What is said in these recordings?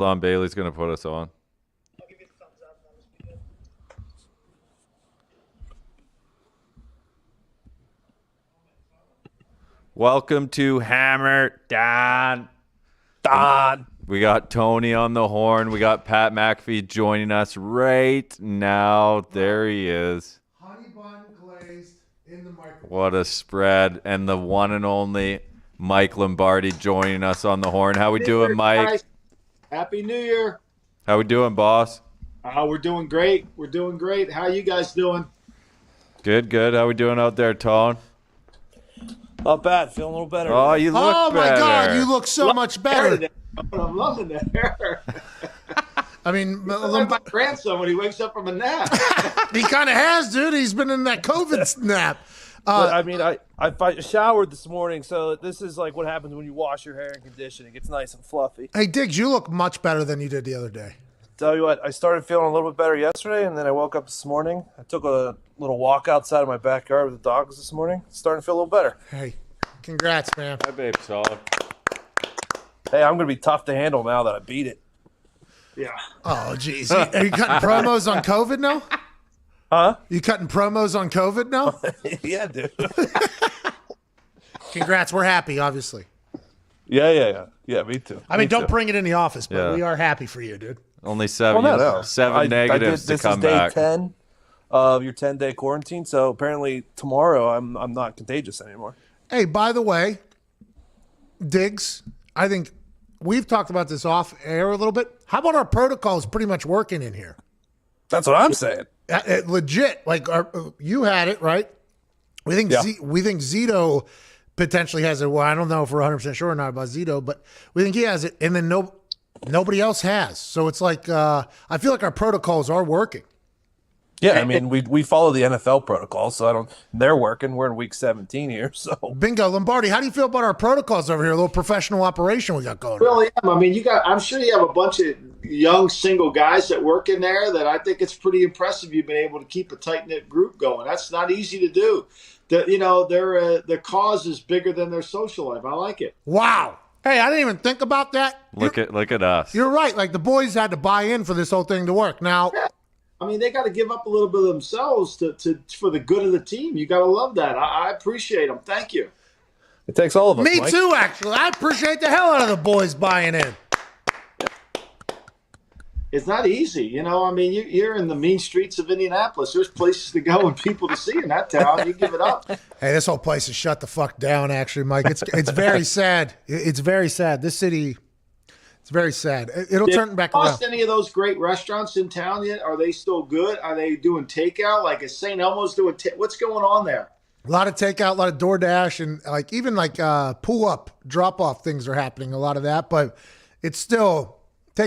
Hold on, Bailey's going to put us on. I'll give you the thumbs up. That must be good. Welcome to Hammer Dahn. We got Tony on the horn. We got Pat McAfee joining us right now. There he is. Honey bun glazed in the microwave. What a spread. And the one and only Mike Lombardi joining us on the horn. How we doing, Mike? Guys. Happy New Year. How we doing, boss? We're doing great. We're doing great. How you guys doing? Good. How we doing out there, Tone? Not bad. Feeling a little better. Oh, you look Oh my better. God, you look so much better. I'm loving the hair. I mean, Like my grandson when he wakes up from a nap. he kind of has, dude. He's been in that COVID snap. But, I mean, I showered this morning, so this is like what happens when you wash your hair and condition. It gets nice and fluffy. Hey, Diggs, you look much better than you did the other day. Tell you what, I started feeling a little bit better yesterday, and then I woke up this morning. I took a little walk outside of my backyard with the dogs this morning. Starting to feel a little better. Hey, congrats, man. Hi, babe. Solid. Hey, I'm going to be tough to handle now that I beat it. Yeah. Oh, geez. Are you cutting promos on COVID now? Huh? You cutting promos on COVID now? Yeah, dude. Congrats. We're happy, obviously. Yeah, me too. I mean, Me don't too. bring it in the office, but Yeah. we are happy for you, dude. Only seven, Well, no. seven negatives to this come is day back. 10 of your 10-day quarantine, so apparently tomorrow I'm not contagious anymore. Hey, by the way, Diggs, I think we've talked about this off air a little bit. How about our protocols pretty much working in here? That's what I'm saying. Legit, like you had it, right? We think Yeah. we think Zito potentially has it. Well, I don't know if we're 100% sure or not about Zito, but we think he has it, and then nobody else has. So it's like I feel like our protocols are working. Yeah, I mean we follow the NFL protocol, so they're working. We're in week 17 here, so Bingo, Lombardi. How do you feel about our protocols over here? A little professional operation we got going on. Really am. I mean, I'm sure you have a bunch of young single guys that work in there that I think it's pretty impressive you've been able to keep a tight-knit group going. That's not easy to do. Their cause is bigger than their social life. I like it. Wow. Hey, I didn't even think about that. Look at us. You're right. Like the boys had to buy in for this whole thing to work. Now, I mean, they got to give up a little bit of themselves for the good of the team. You got to love that. I appreciate them. Thank you. it takes all of us. me Mike. too, actually. I appreciate the hell out of the boys buying in. It's not easy, I mean, you're in the mean streets of Indianapolis. There's places to go and people to see in that town. You give it up. Hey, this whole place is shut the fuck down, actually, Mike. It's very sad. It's very sad. This city, it's very sad. It'll turn back around. Lost any of those great restaurants in town yet? Are they still good? Are they doing takeout? Like is St. Elmo's doing what's going on there? A lot of takeout, a lot of DoorDash, and even pull up, drop off things are happening. A lot of that, but it's still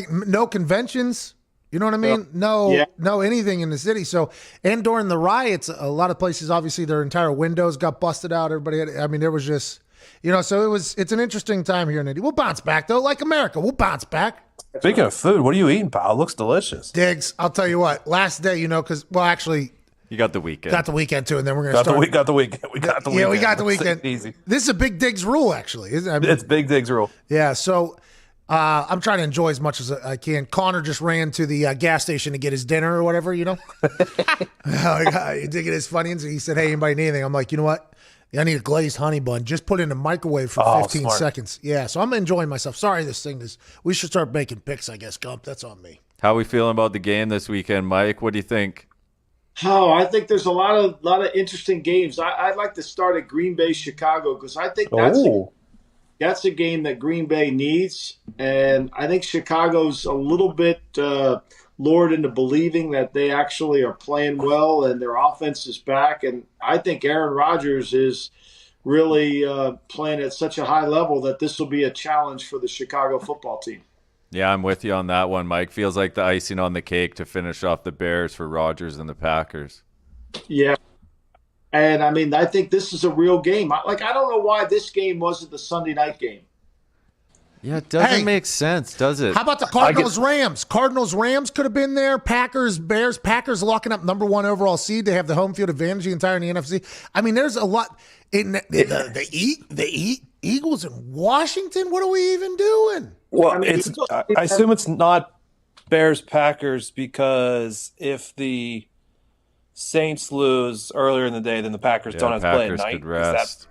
no conventions. You know what I mean? Yep. No anything in the city. So, and during the riots, a lot of places, obviously, their entire windows got busted out. There was just, so it's an interesting time here in Indy. We'll bounce back though, like America. We'll bounce back. Speaking of food, what are you eating, pal? It looks delicious. Diggs, I'll tell you what. Last day, because actually. You got the weekend. Got the weekend too, and then we're gonna start. Got the weekend. We got the weekend. Yeah, we got the Let's weekend. take it easy. This is a big Diggs rule, actually. It's Big Dig's rule. Yeah, so I'm trying to enjoy as much as I can. Connor just ran to the gas station to get his dinner or whatever, He did get his Funyuns, and he said, "Hey, anybody need anything?" I'm like, you know what? I need a glazed honey bun. Just put it in the microwave for 15 smart. seconds. Yeah, so I'm enjoying myself. Sorry, this thing is. We should start making picks, I guess, Gump. That's on me. How we feeling about the game this weekend, Mike? What do you think? Oh, I think there's a lot of interesting games. I'd like to start at Green Bay, Chicago, because I think that's a game that Green Bay needs, and I think Chicago's a little bit lured into believing that they actually are playing well and their offense is back. And I think Aaron Rodgers is really playing at such a high level that this will be a challenge for the Chicago football team. Yeah, I'm with you on that one, Mike. Feels like the icing on the cake to finish off the Bears for Rodgers and the Packers. Yeah. And, I mean, I think this is a real game. I don't know why this game wasn't the Sunday night game. Yeah, it doesn't make sense, does it? How about the Cardinals-Rams? Cardinals-Rams could have been there. Packers-Bears. Packers locking up number 1 overall seed. They have the home field advantage the entire in the NFC. I mean, there's a lot. The Eagles in Washington? What are we even doing? Well, I mean, I assume it's not Bears Packers because if the Saints lose earlier in the day, then the Packers don't have to play at Packers night. could rest.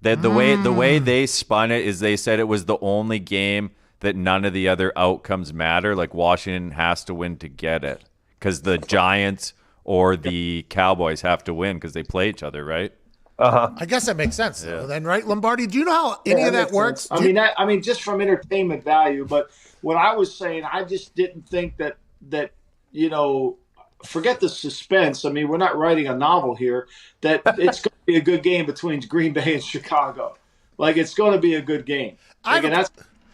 The way they spun it is they said it was the only game that none of the other outcomes matter. Like Washington has to win to get it because the Giants or the Cowboys have to win because they play each other, right? I guess that makes sense, though, then, right? Lombardi, do you know how any of that works? I mean, just from entertainment value. But what I was saying, I just didn't think that forget the suspense. I mean, we're not writing a novel here. That it's going to be a good game between Green Bay and Chicago. Like, it's going to be a good game. And that's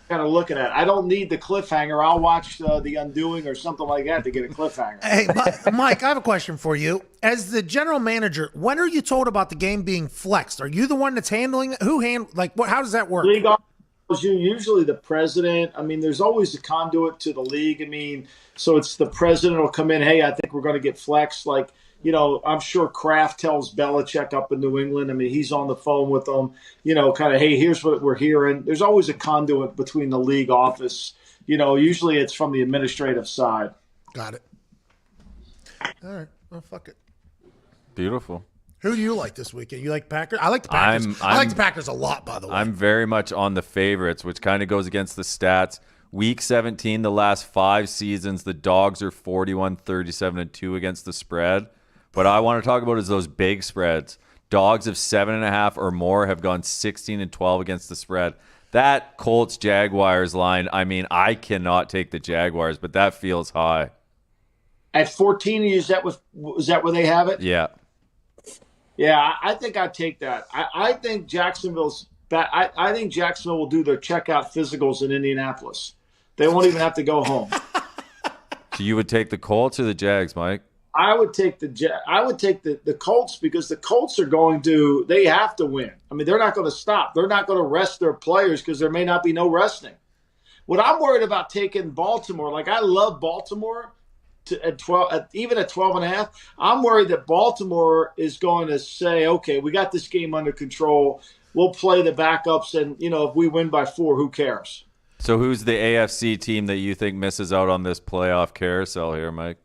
kind of looking at it. I don't need the cliffhanger. I'll watch The Undoing or something like that to get a cliffhanger. Hey, Mike, I have a question for you. As the general manager, when are you told about the game being flexed? Are you the one that's handling it? How does that work? League officials, usually the president. I mean, there's always a conduit to the league. I mean, so it's the president will come in, hey, I think we're going to get flexed. Like, I'm sure Kraft tells Belichick up in New England. I mean, he's on the phone with them, kind of, hey, here's what we're hearing. There's always a conduit between the league office. Usually it's from the administrative side. Got it. All right. Well, fuck it. Beautiful. Who do you like this weekend? You like Packers? I like the Packers. I like the Packers a lot, by the way. I'm very much on the favorites, which kind of goes against the stats. Week 17, the last 5 seasons, the Dogs are 41, 37, and 2 against the spread. What I want to talk about is those big spreads. Dogs of 7.5 or more have gone 16 and 12 against the spread. That Colts Jaguars line, I mean, I cannot take the Jaguars, but that feels high. At 14, is that where they have it? Yeah. Yeah, I think I'd take that. I think Jacksonville's I think Jacksonville will do their checkout physicals in Indianapolis. They won't even have to go home. So you would take the Colts or the Jags, Mike? I would take the Colts because the Colts they have to win. I mean, they're not going to stop. They're not going to rest their players because there may not be no resting. What I'm worried about taking Baltimore, like I love Baltimore at 12, even at 12.5. I'm worried that Baltimore is going to say, okay, we got this game under control. We'll play the backups, and if we win by 4, who cares? So who's the AFC team that you think misses out on this playoff carousel here, Mike?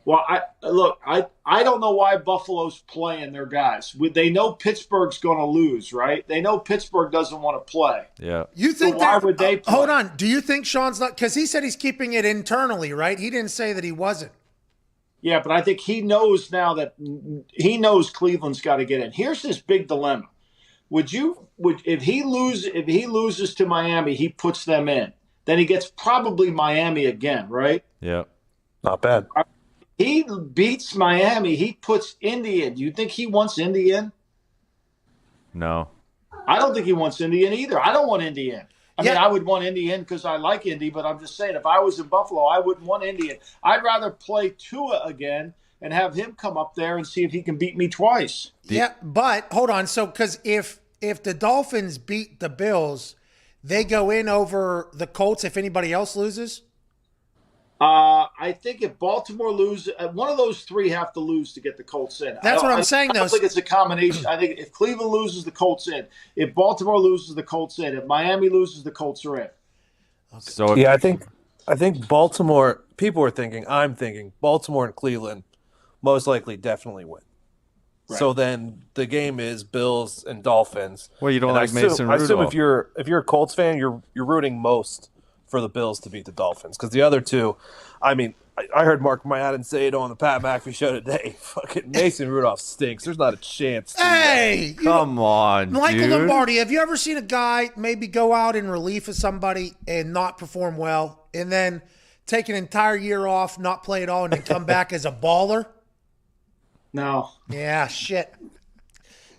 Well, I don't know why Buffalo's playing their guys. They know Pittsburgh's going to lose, right? They know Pittsburgh doesn't want to play. Yeah. You think so why would they play? Hold on. Do you think Sean's not – because he said he's keeping it internally, right? He didn't say that he wasn't. Yeah, but I think he knows now that he knows Cleveland's got to get in. Here's this big dilemma. If he loses to Miami, he puts them in. Then he gets probably Miami again, right? Yeah. Not bad. He beats Miami. He puts Indy in. Do you think he wants Indy in? No. I don't think he wants Indy in either. I don't want Indy in. I mean, I would want Indy in because I like Indy, but I'm just saying if I was in Buffalo, I wouldn't want Indy in. I'd rather play Tua again and have him come up there and see if he can beat me twice. Yeah, but hold on. So because if the Dolphins beat the Bills, they go in over the Colts if anybody else loses? I think if Baltimore loses, one of those 3 have to lose to get the Colts in. That's what I'm saying, though. I don't think it's a combination. I think if Cleveland loses, the Colts in. If Baltimore loses, the Colts in. If Miami loses, the Colts are in. Okay. So yeah, I think Baltimore. People are thinking. I'm thinking Baltimore and Cleveland most likely definitely win. Right. So then the game is Bills and Dolphins. Well, you don't like Mason Rudolph. I assume if you're a Colts fan, you're rooting most for the Bills to beat the Dolphins because the other two, I mean, I heard Mark Madden say it on the Pat McAfee show today. Fucking Mason Rudolph stinks. There's not a chance. Hey, come on, Michael dude. Lombardi. Have you ever seen a guy maybe go out in relief of somebody and not perform well, and then take an entire year off, not play at all, and then come back as a baller? No. Yeah, shit.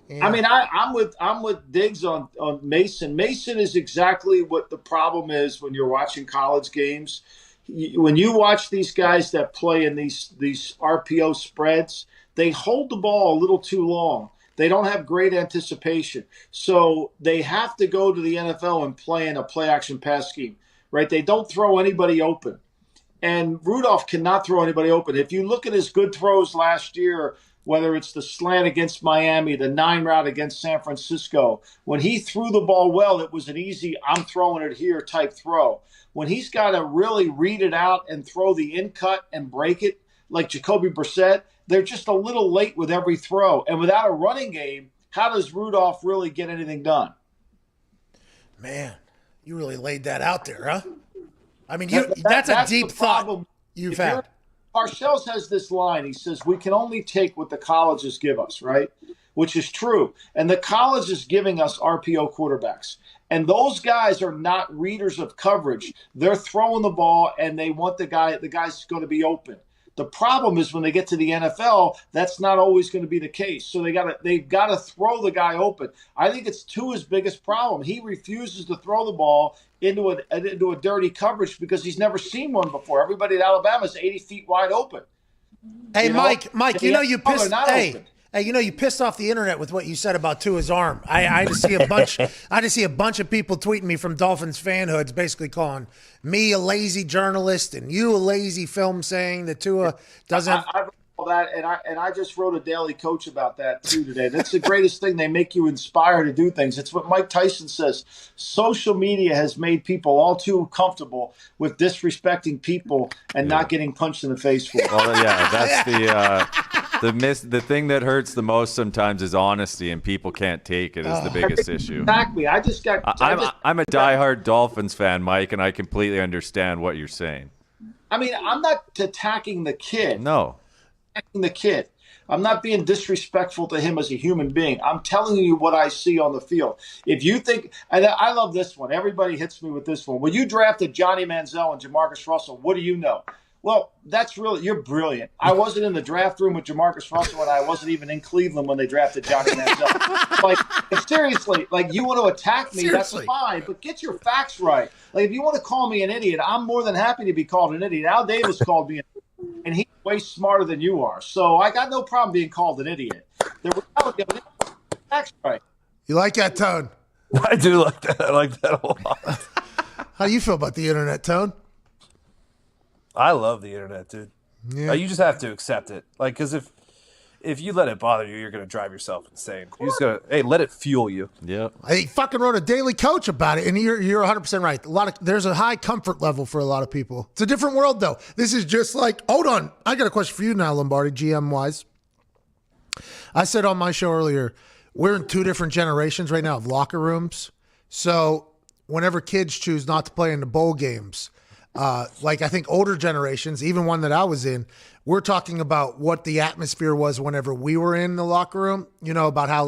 Yeah. I mean, I'm with Diggs on Mason. Mason is exactly what the problem is when you're watching college games. When you watch these guys that play in these RPO spreads, they hold the ball a little too long. They don't have great anticipation. So they have to go to the NFL and play in a play-action pass scheme, right? They don't throw anybody open. And Rudolph cannot throw anybody open. If you look at his good throws last year, whether it's the slant against Miami, the 9 route against San Francisco. When he threw the ball well, it was an easy, I'm throwing it here type throw. When he's got to really read it out and throw the in cut and break it, like Jacoby Brissett, they're just a little late with every throw. And without a running game, how does Rudolph really get anything done? Man, you really laid that out there, huh? I mean, that's a deep thought you've had. Parcells has this line. He says, we can only take what the colleges give us, right? Which is true. And the college is giving us RPO quarterbacks. And those guys are not readers of coverage. They're throwing the ball, and they want the guy's going to be open. The problem is when they get to the NFL, that's not always going to be the case. So they've got to throw the guy open. I think it's Tua's biggest problem. He refuses to throw the ball into a dirty coverage because he's never seen one before. Everybody at Alabama is 80 feet wide open. Hey, Mike, you pissed. You pissed off the internet with what you said about Tua's arm. I had to see a bunch. I had to see a bunch of people tweeting me from Dolphins fanhoods, basically calling me a lazy journalist and you a lazy film saying that Tua doesn't. I read all that, and I just wrote a Daily Coach about that too today. That's the greatest thing. They make you inspire to do things. It's what Mike Tyson says. Social media has made people all too comfortable with disrespecting people and not getting punched in the face for it. Well, yeah, that's the thing that hurts the most sometimes is honesty, and people can't take it is the biggest issue. Exactly. I'm a diehard Dolphins fan, Mike, and I completely understand what you're saying. I mean, I'm not attacking the kid. No. The kid. I'm not being disrespectful to him as a human being. I'm telling you what I see on the field. If you think, and I love this one. Everybody hits me with this one. When you drafted Johnny Manziel and Jamarcus Russell, what do you know? Well, you're brilliant. I wasn't in the draft room with Jamarcus Russell, and I wasn't even in Cleveland when they drafted Johnny Manziel. Seriously, you want to attack me, that's fine, but get your facts right. If you want to call me an idiot, I'm more than happy to be called an idiot. Al Davis called me an idiot, and he's way smarter than you are. So I got no problem being called an idiot. The reality of it is, facts right. You like that, Tone? I do like that. I like that a lot. How do you feel about the internet, Tone? I love the internet, dude. Yeah. You just have to accept it. Because if you let it bother you, you're going to drive yourself insane. You just got to, let it fuel you. Yeah. I fucking wrote a Daily Coach about it, and you're 100% right. There's a high comfort level for a lot of people. It's a different world, though. This is just hold on. I got a question for you now, Lombardi, GM-wise. I said on my show earlier, we're in 2 different generations right now of locker rooms. So whenever kids choose not to play in the bowl games, I think older generations, even one that I was in, we're talking about what the atmosphere was whenever we were in the locker room, about how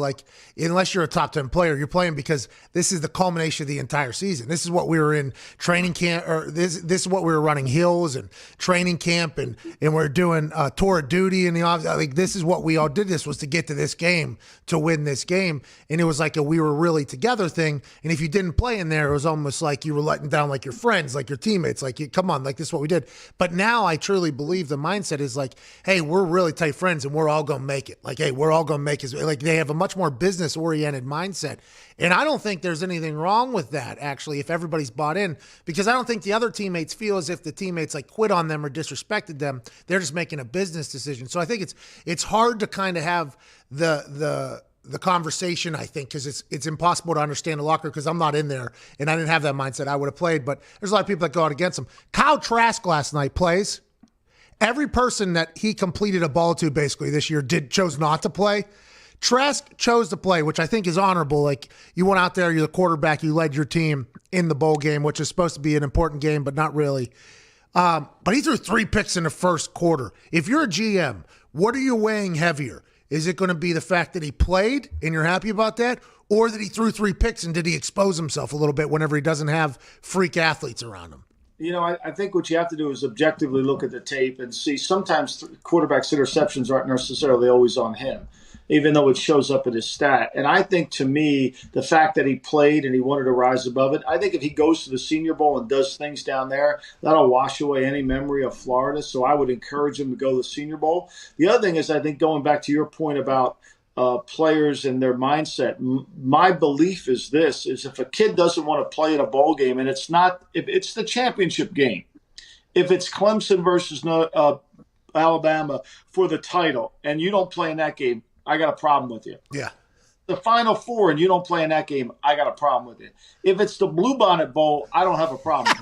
unless you're a top 10 player, you're playing because this is the culmination of the entire season. This is what we were in training camp, or this is what we were running hills and training camp and we're doing tour of duty in the office. This is what we all did. This was to get to this game, to win this game. And it was like we were really together thing. And if you didn't play in there, it was almost like you were letting down your friends, your teammates, come on, this is what we did. But now I truly believe the mindset is hey, we're really tight friends and we're all going to make it. Hey, we're all going to make it. They have a much more business oriented mindset. And I don't think there's anything wrong with that, actually, if everybody's bought in, because I don't think the other teammates feel as if the teammates quit on them or disrespected them. They're just making a business decision. So I think it's hard to kind of have the conversation, I think, because it's impossible to understand the locker because I'm not in there and I didn't have that mindset. I would have played, but there's a lot of people that go out against him. Kyle Trask last night plays. Every person that he completed a ball to basically this year chose not to play. Trask chose to play, which I think is honorable. You went out there, you're the quarterback, you led your team in the bowl game, which is supposed to be an important game, but not really. But he threw 3 picks in the first quarter. If you're a GM, what are you weighing heavier? Is it going to be the fact that he played and you're happy about that, or that he threw 3 picks and did he expose himself a little bit whenever he doesn't have freak athletes around him? I think what you have to do is objectively look at the tape and see sometimes quarterbacks' interceptions aren't necessarily always on him, even though it shows up in his stat. And I think, to me, the fact that he played and he wanted to rise above it, I think if he goes to the Senior Bowl and does things down there, that'll wash away any memory of Florida. So I would encourage him to go to the Senior Bowl. The other thing is, I think, going back to your point about players and their mindset. My belief is this: is if a kid doesn't want to play in a bowl game, and if it's the championship game, if it's Clemson versus Alabama for the title and you don't play in that game, I got a problem with you. Yeah. The Final Four and you don't play in that game, I got a problem with you. If it's the Bluebonnet Bowl, I don't have a problem.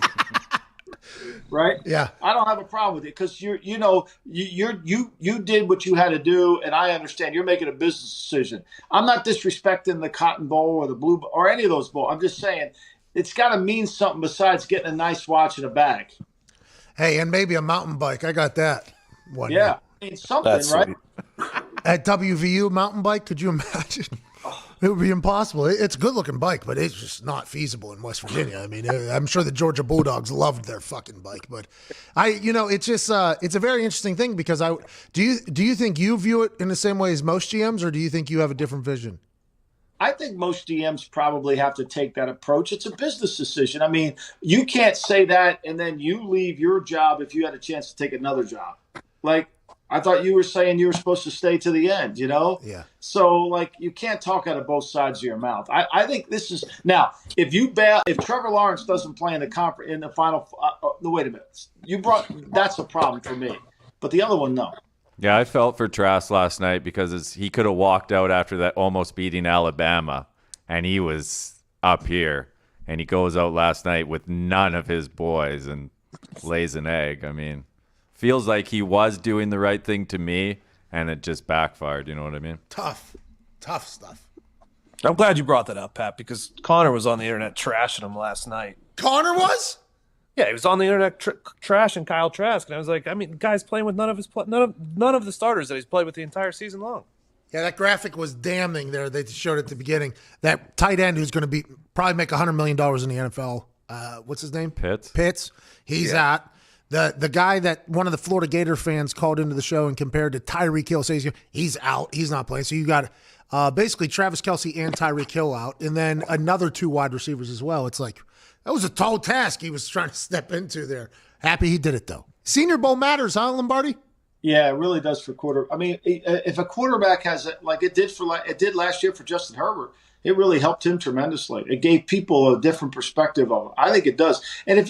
Right? Yeah. I don't have a problem with it because you did what you had to do, and I understand you're making a business decision. I'm not disrespecting the Cotton Bowl or the Blue Bowl or any of those bowls. I'm just saying it's got to mean something besides getting a nice watch and a bag. Hey, and maybe a mountain bike. I got that one. Yeah, I mean something, That's right? sweet. At WVU mountain bike, could you imagine? It would be impossible. It's a good-looking bike, but it's just not feasible in West Virginia. I mean, I'm sure the Georgia Bulldogs loved their fucking bike, but it's just it's a very interesting thing because do you think you view it in the same way as most GMs, or do you think you have a different vision? I think most GMs probably have to take that approach. It's a business decision. I mean, you can't say that and then you leave your job if you had a chance to take another job. Like, I thought you were saying you were supposed to stay to the end, you know? Yeah. So, like, you can't talk out of both sides of your mouth. I think this is – now, if Trevor Lawrence doesn't play in the final wait a minute. That's a problem for me. But the other one, no. Yeah, I felt for Trask last night because he could have walked out after that almost beating Alabama, and he was up here. And he goes out last night with none of his boys and lays an egg. I mean, feels like he was doing the right thing to me, and it just backfired. You know what I mean? Tough stuff. I'm glad you brought that up, Pat, because Connor was on the internet trashing him last night. Connor was? Yeah, he was on the internet trashing Kyle Trask, and I was like, I mean, the guy's playing with none of the starters that he's played with the entire season long. Yeah, that graphic was damning there. They showed at the beginning. That tight end who's going to probably make $100 million in the NFL. What's his name? Pitts. He's out. The guy that one of the Florida Gator fans called into the show and compared to Tyreek Hill says he's out. He's not playing. So you got basically Travis Kelce and Tyreek Hill out, and then another 2 wide receivers as well. It's like that was a tall task he was trying to step into there. Happy he did it though. Senior Bowl matters, huh, Lombardi? Yeah, it really does for quarter. I mean, if a quarterback has it like it did last year for Justin Herbert, it really helped him tremendously. It gave people a different perspective of it. I think it does. And if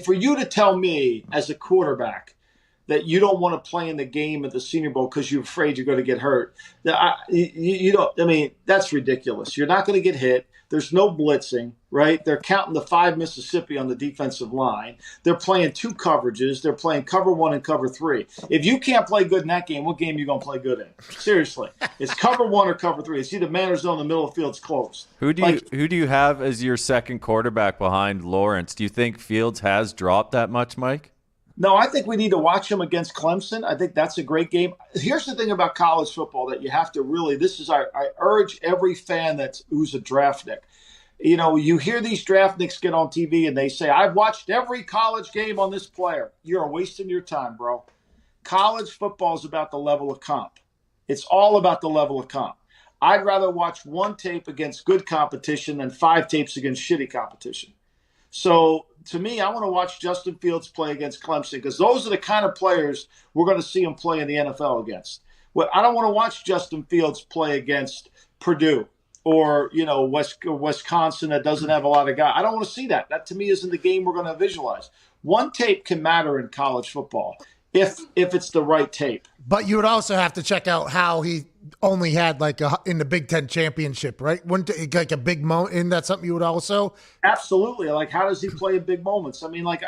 for you to tell me as a quarterback that you don't want to play in the game at the Senior Bowl because you're afraid you're going to get hurt, you don't. I mean, that's ridiculous. You're not going to get hit. There's no blitzing, right? They're counting the 5 Mississippi on the defensive line. They're playing 2 coverages. They're playing cover 1 and cover 3. If you can't play good in that game, what game are you going to play good in? Seriously. It's cover 1 or cover 3. It's either man or zone. The middle of the field's closed. Who do you have as your second quarterback behind Lawrence? Do you think Fields has dropped that much, Mike? No, I think we need to watch him against Clemson. I think that's a great game. Here's the thing about college football that you have to really – I urge every fan who's a draftnik. You know, you hear these draftniks get on TV and they say, I've watched every college game on this player. You're wasting your time, bro. College football is about the level of comp. It's all about the level of comp. I'd rather watch 1 tape against good competition than 5 tapes against shitty competition. So – to me, I want to watch Justin Fields play against Clemson because those are the kind of players we're going to see him play in the NFL against. Well, I don't want to watch Justin Fields play against Purdue or, you know, Wisconsin that doesn't have a lot of guys. I don't want to see that. That, to me, isn't the game we're going to visualize. 1 tape can matter in college football if it's the right tape. But you would also have to check out how he only had in the Big Ten championship, right? Like a big moment. Isn't that something you would also? Absolutely. Like, how does he play in big moments? I mean, like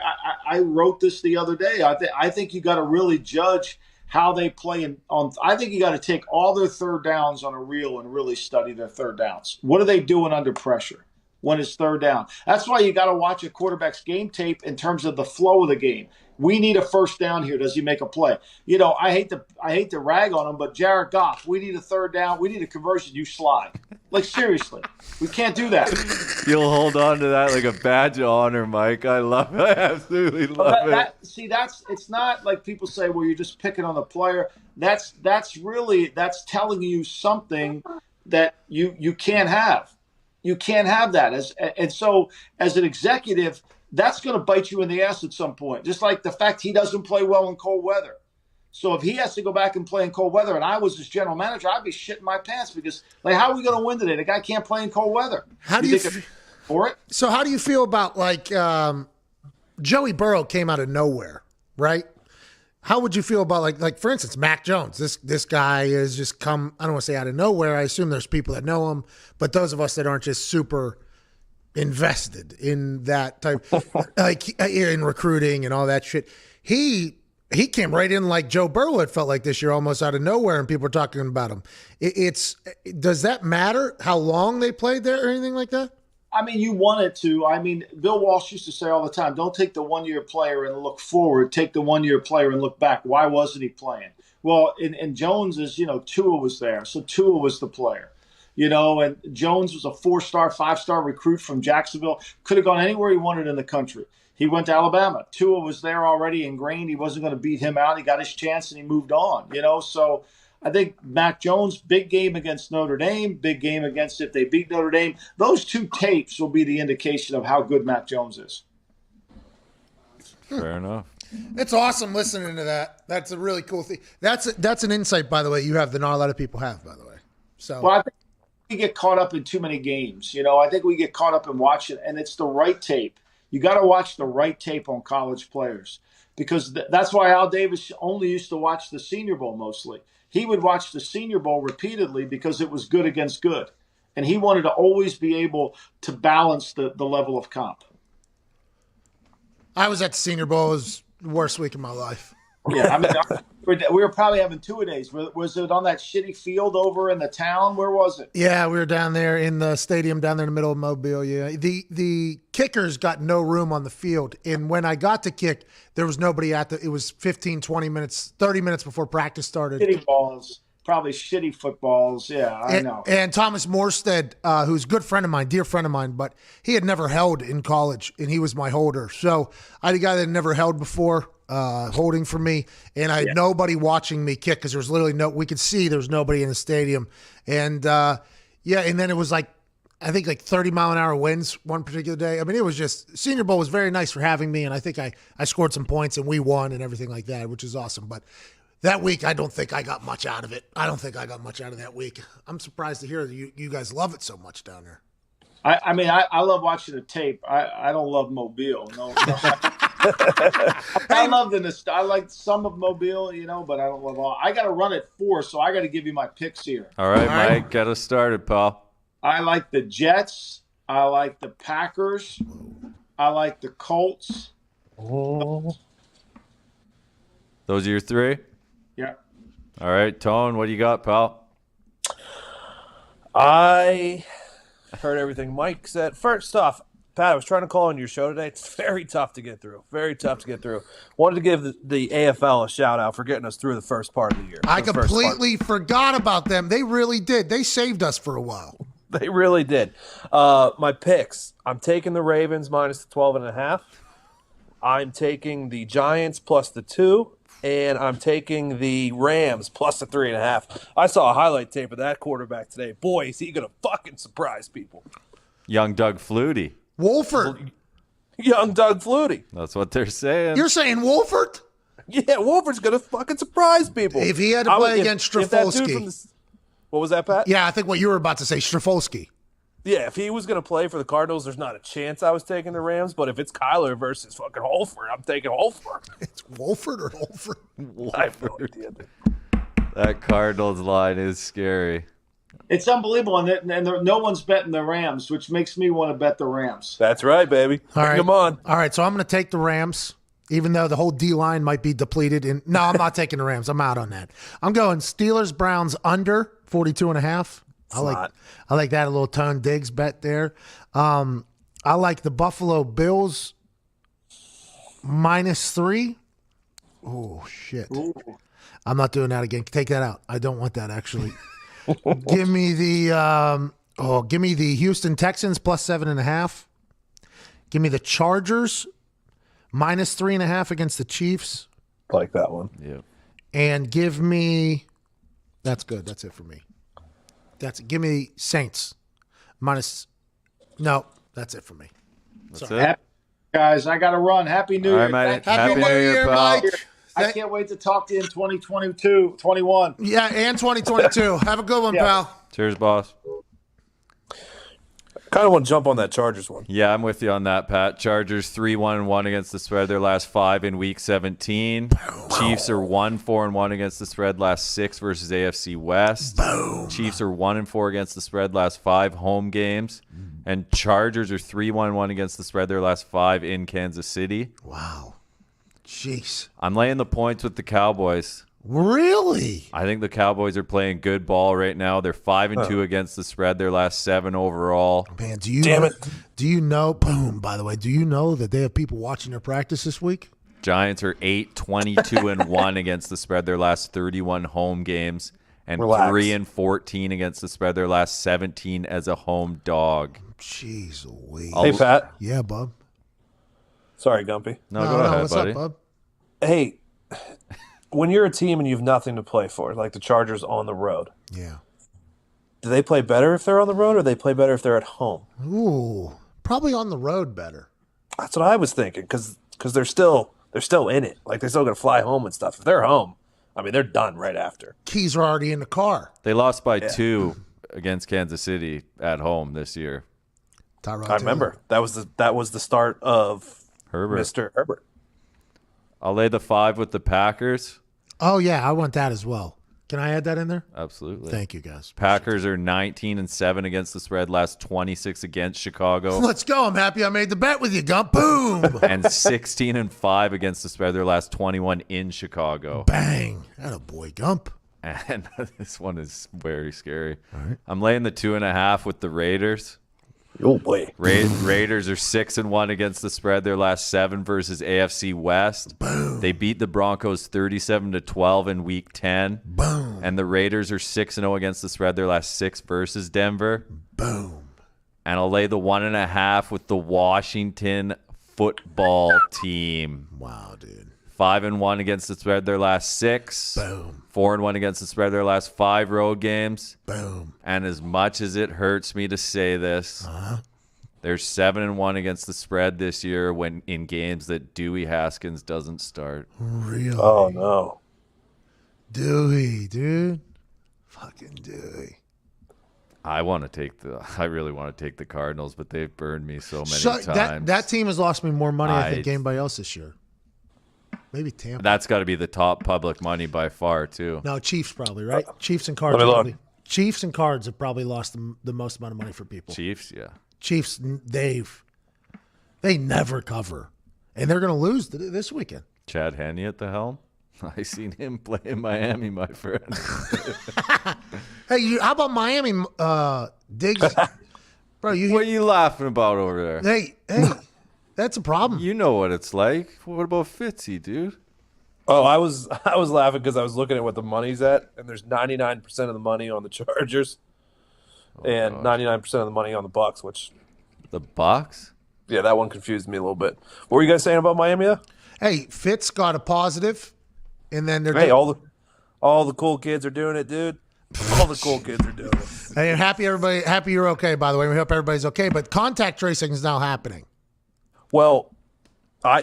I wrote this the other day. I think you got to really judge how they play I think you got to take all their third downs on a reel and really study their third downs. What are they doing under pressure when it's third down? That's why you got to watch a quarterback's game tape in terms of the flow of the game. We need a first down here. Does he make a play? You know, I hate to rag on him, but Jared Goff, we need a third down. We need a conversion. You slide. Like, seriously, we can't do that. You'll hold on to that like a badge of honor, Mike. I love it. I absolutely love it. It's not like people say, well, you're just picking on the player. That's telling you something that you can't have. You can't have that. And so as an executive, that's going to bite you in the ass at some point, just like the fact he doesn't play well in cold weather. So if he has to go back and play in cold weather and I was his general manager, I'd be shitting my pants because, like, how are we going to win today? The guy can't play in cold weather. How do you for it? So how do you feel about, like, Joey Burrow came out of nowhere, right? How would you feel about like for instance, Mac Jones? This guy has just come. I don't want to say out of nowhere. I assume there's people that know him, but those of us that aren't just super invested in that type, like in recruiting and all that shit, he came right in like Joe Burrow. It felt like this year, almost out of nowhere, and people were talking about him. Does that matter how long they played there or anything like that? I mean, you want it to. I mean, Bill Walsh used to say all the time, don't take the one-year player and look forward. Take the one-year player and look back. Why wasn't he playing? Well, in Jones's, Tua was there. So Tua was the player, and Jones was a 4-star, 5-star recruit from Jacksonville. Could have gone anywhere he wanted in the country. He went to Alabama. Tua was there already ingrained. He wasn't going to beat him out. He got his chance and he moved on, So I think Mac Jones, big game against Notre Dame, big game against if they beat Notre Dame. Those two tapes will be the indication of how good Mac Jones is. Fair enough. It's awesome listening to that. That's a really cool thing. That's an insight, by the way, you have that not a lot of people have, by the way. So, well, I think we get caught up in too many games. I think we get caught up in watching, and it's the right tape. You got to watch the right tape on college players because that's why Al Davis only used to watch the Senior Bowl mostly. He would watch the Senior Bowl repeatedly because it was good against good. And he wanted to always be able to balance the level of comp. I was at the Senior Bowl. It was the worst week of my life. Yeah, I mean, we were probably having two-a-days. Was it on that shitty field over in the town? Where was it? Yeah, we were down there in the stadium down there in the middle of Mobile. Yeah, the kickers got no room on the field. And when I got to kick, there was nobody it was 15, 20 minutes, 30 minutes before practice started. Shitty balls, probably shitty footballs. Yeah, I know. And Thomas Morstead, who's a good friend of mine, dear friend of mine, but he had never held in college, and he was my holder. So I had a guy that had never held before. Holding for me, and I had nobody watching me kick because there was literally we could see there was nobody in the stadium. And and then it was I think 30-mile-an-hour winds one particular day. I mean, it was just, Senior Bowl was very nice for having me, and I think I scored some points and we won and everything like that, which is awesome. But that week, I don't think I got much out of it. I don't think I got much out of that week. I'm surprised to hear that you guys love it so much down there. I mean, I love watching the tape. I don't love Mobile. No. I love I like some of Mobile, but I don't love all. I got to run at 4, so I got to give you my picks here. All right, Mike, get us started, pal. I like the Jets. I like the Packers. I like the Colts. Oh. Those are your 3? Yeah. All right, Tone, what do you got, pal? I heard everything Mike said. First off, Pat, I was trying to call on your show today. It's very tough to get through. Very tough to get through. Wanted to give the AFL a shout-out for getting us through the first part of the year. I completely forgot about them. They really did. They saved us for a while. They really did. My picks. I'm taking the Ravens minus the 12.5. I'm taking the Giants plus the 2. And I'm taking the Rams plus the 3.5. I saw a highlight tape of that quarterback today. Boy, is he going to fucking surprise people. Young Doug Flutie. Wolford. Young Doug Flutie. That's what they're saying. You're saying Wolford? Yeah, Wolford's going to fucking surprise people. If he had to play against Strafolsky. What was that, Pat? Yeah, I think what you were about to say, Strafolsky. Yeah, if he was going to play for the Cardinals, there's not a chance I was taking the Rams. But if it's Kyler versus fucking Holford, I'm taking Holford. It's Wolford or Holford? I have no idea. That Cardinals line is scary. It's unbelievable, and no one's betting the Rams, which makes me want to bet the Rams. That's right, baby. All right. Come on. All right, so I'm going to take the Rams, even though the whole D-line might be depleted. No, I'm not taking the Rams. I'm out on that. I'm going Steelers-Browns under 42.5. I like that, a little Tone Diggs bet there. I like the Buffalo Bills minus 3. Oh, shit. Ooh. I'm not doing that again. Take that out. I don't want that, actually. Give me the Houston Texans plus 7.5. Give me the Chargers minus 3.5 against the Chiefs. Like that one. Yeah. And give me, that's good. That's it for me. Give me Saints minus. No, that's it for me. That's it. Guys, I got to run. Happy New Year. Mate. Happy New Year, Mike. I can't wait to talk to you in 2022, 21. Yeah, and 2022. Have a good one, pal. Cheers, boss. Kind kind of want to jump on that Chargers one. Yeah, I'm with you on that, Pat. Chargers 3-1-1 against the spread their last 5 in Week 17. Chiefs are 1-4-1 against the spread last 6 versus AFC West. Boom. Chiefs are 1-4 against the spread last 5 home games. And Chargers are 3-1-1 against the spread their last 5 in Kansas City. Wow. Jeez. I'm laying the points with the Cowboys. Really? I think the Cowboys are playing good ball right now. They're 5-2 against the spread their last 7 overall. Man, do you know, boom, by the way, do you know that they have people watching their practice this week? Giants are 8-22-1 against the spread their last 31 home games, and Relax. 3-14 against the spread their last 17 as a home dog. Jeez Louise. Hey, Pat. Yeah, bub. Sorry, Gumpy. No, go ahead, what's buddy. up, bub? Hey, when you're a team and you have nothing to play for, like the Chargers on the road, Yeah. do they play better if they're on the road, or they play better if they're at home? Ooh, probably on the road better. That's what I was thinking, because they're still in it. Like, they're still going to fly home and stuff. If they're home, I mean, they're done right after. Keys are already in the car. They lost by 2 against Kansas City at home this year. Tyrod I Taylor. remember that was the start of Herbert. Mr. Herbert. I'll lay the 5 with the Packers. Oh, yeah, I want that as well. Can I add that in there? Absolutely. Thank you, guys. Packers are 19-7 against the spread, last 26 against Chicago, Let's go. I'm happy I made the bet with you, Gump. Boom. and 16-5 against the spread, their last 21 in Chicago. Bang. That a boy, Gump. And this one is very scary. I'm laying the 2.5 with the Raiders. Oh boy. Raiders are 6-1 against the spread, their last 7 versus AFC West. Boom. They beat the Broncos 37-12 in Week 10. Boom. And the Raiders are 6-0 against the spread, their last 6 versus Denver. Boom. And I'll lay the 1.5 with the Washington football team. Wow, dude. 5-1 against the spread, their last 6. Boom. 4-1 against the spread, their last 5 road games. Boom. And as much as it hurts me to say this, they're 7-1 against the spread this year when in games that Dewey Haskins doesn't start. Really? Oh no. Dewey, dude. Fucking Dewey. I really want to take the Cardinals, but they've burned me so many So times. that team has lost me more money, I think, than anybody else this year. Maybe Tampa. That's got to be the top public money by far, too. No, Chiefs probably, right? Chiefs and Cards Let me look. probably. Chiefs and Cards have probably lost the most amount of money for people. Chiefs, yeah. Chiefs, they never cover. And they're going to lose this weekend. Chad Henne at the helm. I seen him play in Miami, my friend. Hey, how about Miami, Diggs? Bro, What are you laughing about over there? hey, that's a problem. You know what it's like. What about Fitzy, dude? Oh, I was laughing because I was looking at what the money's at, and there's 99% of the money on the Chargers, and 99% of the money on the Bucks. Which, The Bucks? yeah, that one confused me a little bit. What were you guys saying about Miami? Though? Hey, Fitz got a positive, and then they're Hey, all the cool kids are doing it, dude. All the cool kids are doing it. Hey, happy you're okay, by the way. We hope everybody's okay. But contact tracing is now happening. Well, by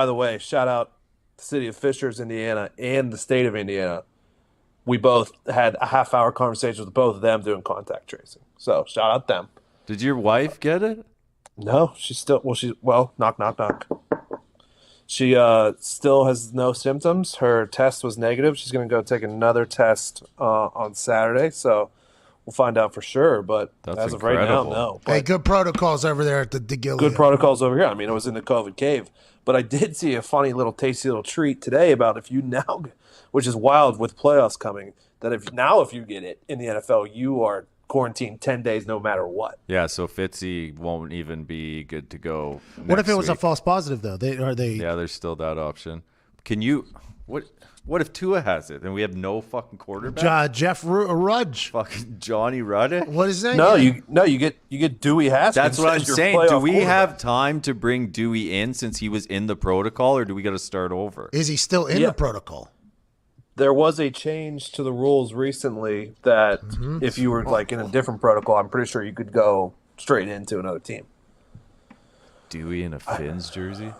the way, shout out the city of Fishers, Indiana, and the state of Indiana. We both had a half-hour conversation with both of them doing contact tracing. So shout out them. Did your wife get it? No, knock, knock, knock. She still has no symptoms. Her test was negative. She's going to go take another test on Saturday. So we'll find out for sure. But That's as of right now, incredible. no. Hey, But good protocols over there at the DeGillia. good protocols over here. I mean, it was in the COVID cave. But I did see a funny little tasty little treat today about if you now, which is wild with playoffs coming, that if you get it in the NFL, you are quarantined 10 days no matter what. Yeah, so Fitzy won't even be good to go. What if it was a week. false positive, though? Yeah, there's still that option. Can you what if Tua has it and we have no fucking quarterback? Jeff Rudge. Fucking Johnny Ruddick? What is that? No, you get Dewey Haskins. That's what I'm as your saying. Do playoff we quarterback. have time to bring Dewey in since he was in the protocol, or do we got to start over? Is he still in the protocol? There was a change to the rules recently that if you were like in a different protocol, I'm pretty sure you could go straight into another team. Dewey in a Finns jersey?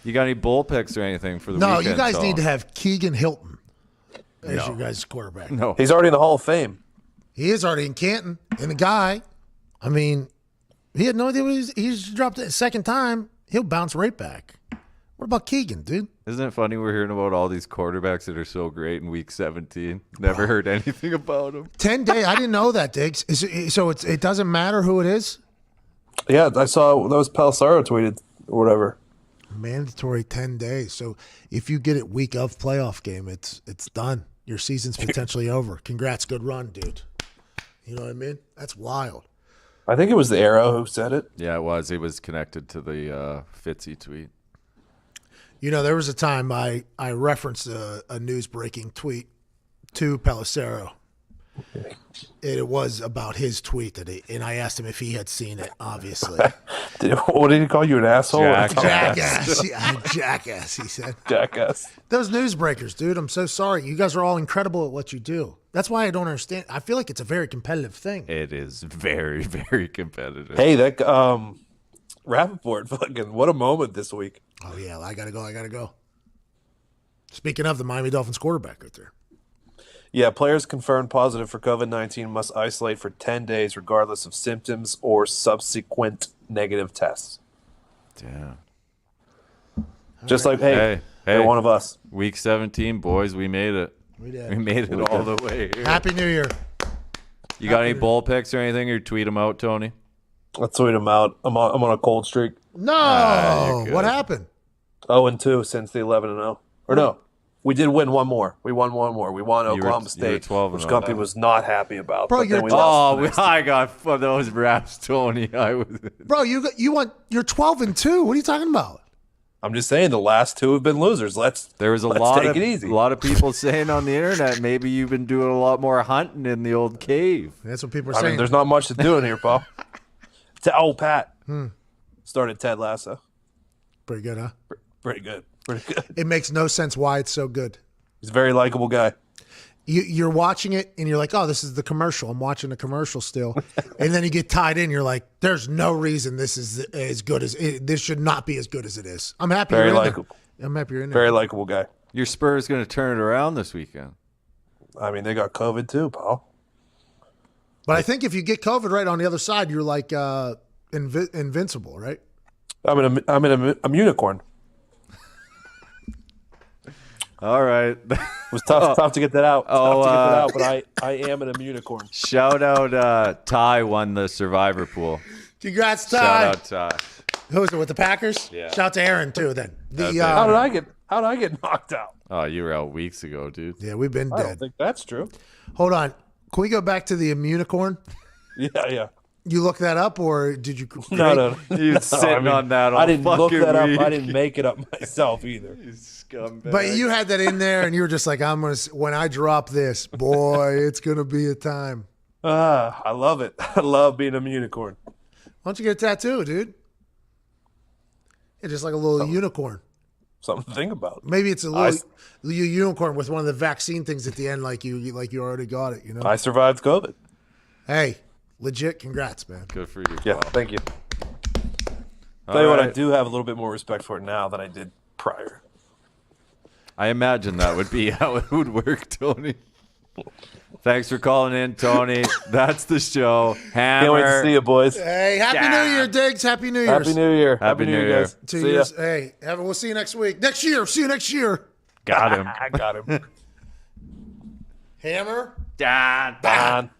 You got any bull picks or anything for the No, weekend? you guys Tom? need to have Keegan Hilton as No. your guys' quarterback. No. He's already in the Hall of Fame. He is already in Canton. And the guy, I mean, he had no idea what he just dropped it a second time. He'll bounce right back. What about Keegan, dude? Isn't it funny we're hearing about all these quarterbacks that are so great in week 17? Never heard anything about them. 10 days. I didn't know that, Diggs. So it doesn't matter who it is? Yeah, I saw that was Pelissaro tweeted or whatever. Mandatory 10 days. So if you get it week of playoff game, it's done. Your season's potentially over. Congrats. Good run, dude. You know what I mean? That's wild. I think it was the Arrow who said it. Yeah, it was. It was connected to the Fitzy tweet. You know, there was a time I referenced a news breaking tweet to Pelissaro. It was about his tweet and I asked him if he had seen it, obviously. What did he call you, an asshole? Jackass. Jackass, he said. Jackass. Those newsbreakers, dude, I'm so sorry. You guys are all incredible at what you do. That's why I don't understand. I feel like it's a very competitive thing. It is very, very competitive. Hey, that Rappaport, fucking what a moment this week. Oh, yeah, I got to go. Speaking of the Miami Dolphins quarterback right there. Yeah, players confirmed positive for COVID-19 must isolate for 10 days regardless of symptoms or subsequent negative tests. Yeah. Just like, hey, they're one of us. Week 17, boys, we made it. We did. We made it all the way here. Happy New Year. You got any bowl picks or anything, or tweet them out, Tony? I'll tweet them out. I'm on a cold streak. No. What happened? 0-2 since the 11-0. Or no, we did win one more. We won one more. We won Oklahoma State, 12-0. which Gumpy was not happy about. Bro, but then you're we lost the next I got for those raps, Tony. Bro, you're 12-2. What are you talking about? I'm just saying the last two have been losers. There was let's lot take of it easy. a lot of people saying on the internet maybe you've been doing a lot more hunting in the old cave. That's what people are I saying. mean, there's not much to do in here, Paul. Pat. Started Ted Lasso. Pretty good, huh? Pretty good. Pretty good. It makes no sense why it's so good. He's a very likable guy. You're watching it and you're like, oh, this is the commercial. I'm watching the commercial still. And then you get tied in. You're like, there's no reason this is as good as it. This should not be as good as it is. I'm happy Very you're in likable. there. I'm happy you're in there. Very likable guy. Your Spurs going to turn it around this weekend. I mean, they got COVID too, Paul. But I think if you get COVID right on the other side, you're like invincible, right? I'm a unicorn. All right. It was tough to get that out. But I am an unicorn. Shout out Ty won the Survivor pool. Congrats, Ty. Shout out Ty. Who is it with the Packers? Yeah. Shout out to Aaron too. Then How did I get knocked out? Oh, you were out weeks ago, dude. yeah, we've been I dead. don't think that's true. Hold on. Can we go back to the Immunicorn? Yeah. You look that up, or did you? No. You're sitting on that all I didn't look fucking that week. up. I didn't make it up myself either. You scumbag. But you had that in there, and you were just like, "I'm gonna." When I drop this, boy, it's gonna be a time. I love it. I love being a unicorn. Why don't you get a tattoo, dude? It's just like a little unicorn. Something to think about. Maybe it's a little unicorn with one of the vaccine things at the end, like you already got it. You know. I survived COVID. Hey, legit. Congrats, man. Good for you. Yeah, pal. thank you. All Tell you what, I right. do have a little bit more respect for it now than I did prior. I imagine that would be how it would work, Tony. Thanks for calling in, Tony. That's the show. Hammer. Can't wait to see you, boys. Hey, happy New Year, Diggs. Happy New Year's. Happy New Year. Happy New Year. guys. 2 See years. ya. Hey, we'll see you next week. Next year. See you next year. Got him. I got him. Hammer Dad. Dahn.